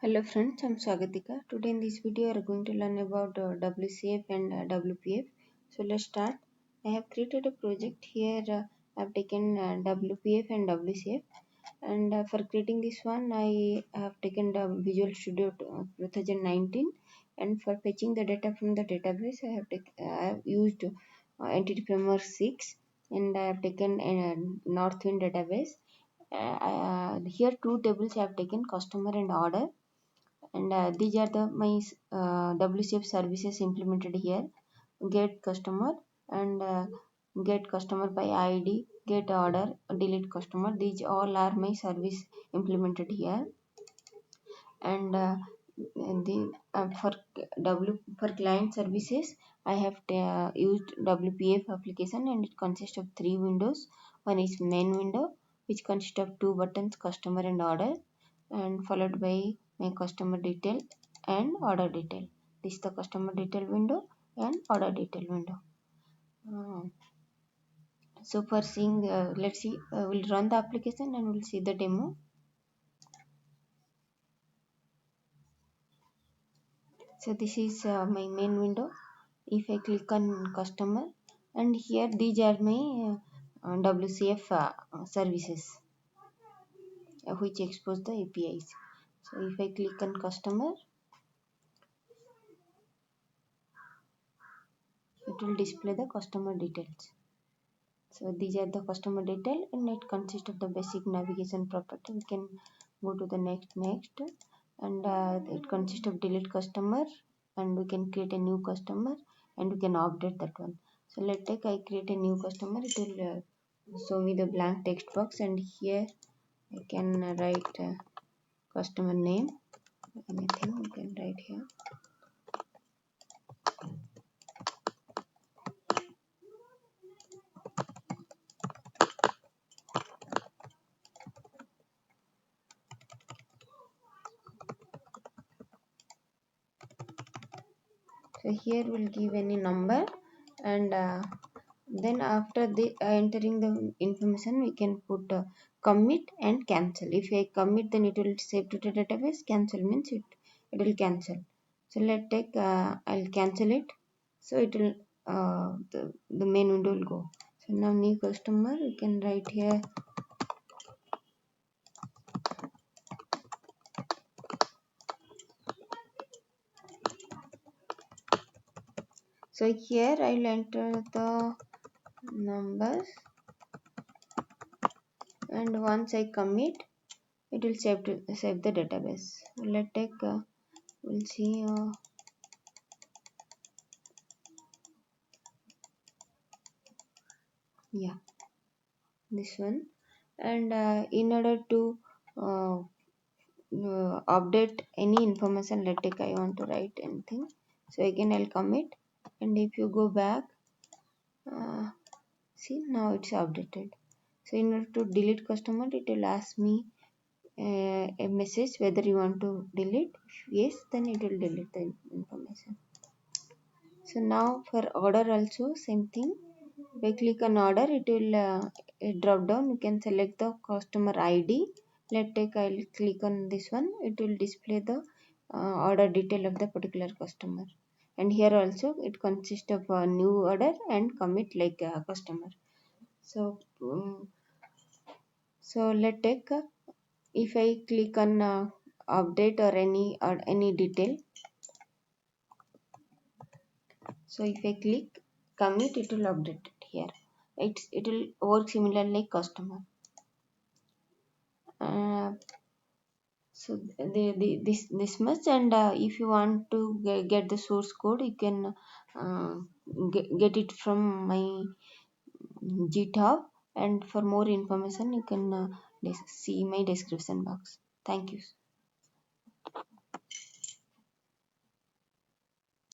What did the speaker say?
Hello friends, I'm Swagatika. Today in this video we are going to learn about WCF and WPF. So let's start. I have created a project here. I have taken WPF and WCF, and for creating this one I have taken the Visual Studio 2019, and for fetching the data from the database I have used Entity Framework 6, and I have taken Northwind database. Here two tables I have taken, customer and order, and these are the my WCF services implemented here: get customer and get customer by ID, get order, delete customer. These all are my service implemented here. And for client services I have used WPF application, and it consists of three windows. One is main window, which consists of two buttons, customer and order, and followed by my customer detail and order detail. This is the customer detail window and order detail window. So for seeing, let's see, we'll run the application and we'll see the demo. So this is my main window. If I click on customer, and here these are my WCF services which expose the APIs. So if I click on customer, it will display the customer details. So these are the customer detail, and it consists of the basic navigation property. We can go to the next, and it consists of delete customer, and we can create a new customer, and we can update that one. So let's take I create a new customer. It will show me the blank text box, and here I can write customer name, anything you can write here. So here we'll give any number, and then after the entering the information we can put commit and cancel. If I commit, then it will save to the database. Cancel means it will cancel. So let's take I'll cancel it. So it will the main window will go. So now new customer, we can write here so here I'll enter the numbers, and once I commit, it will save the database. Let's take we'll see yeah, this one. And in order to uh, update any information, let's take I want to write anything, so again I'll commit, and if you go back, see, now it's updated. So in order to delete customer, it will ask me a message whether you want to delete. If yes, then it will delete the information. So now for order also same thing. If I click on order, it will drop down. You can select the customer ID. Let's take I'll click on this one. It will display the order detail of the particular customer. And here also it consists of a new order and commit like a customer. So let's take if I click on update or any detail. So if I click commit, it will update it here. It will work similar like customer. Uh, so this much, and if you want to get the source code, you can get it from my GitHub, and for more information you can see my description box. Thank you.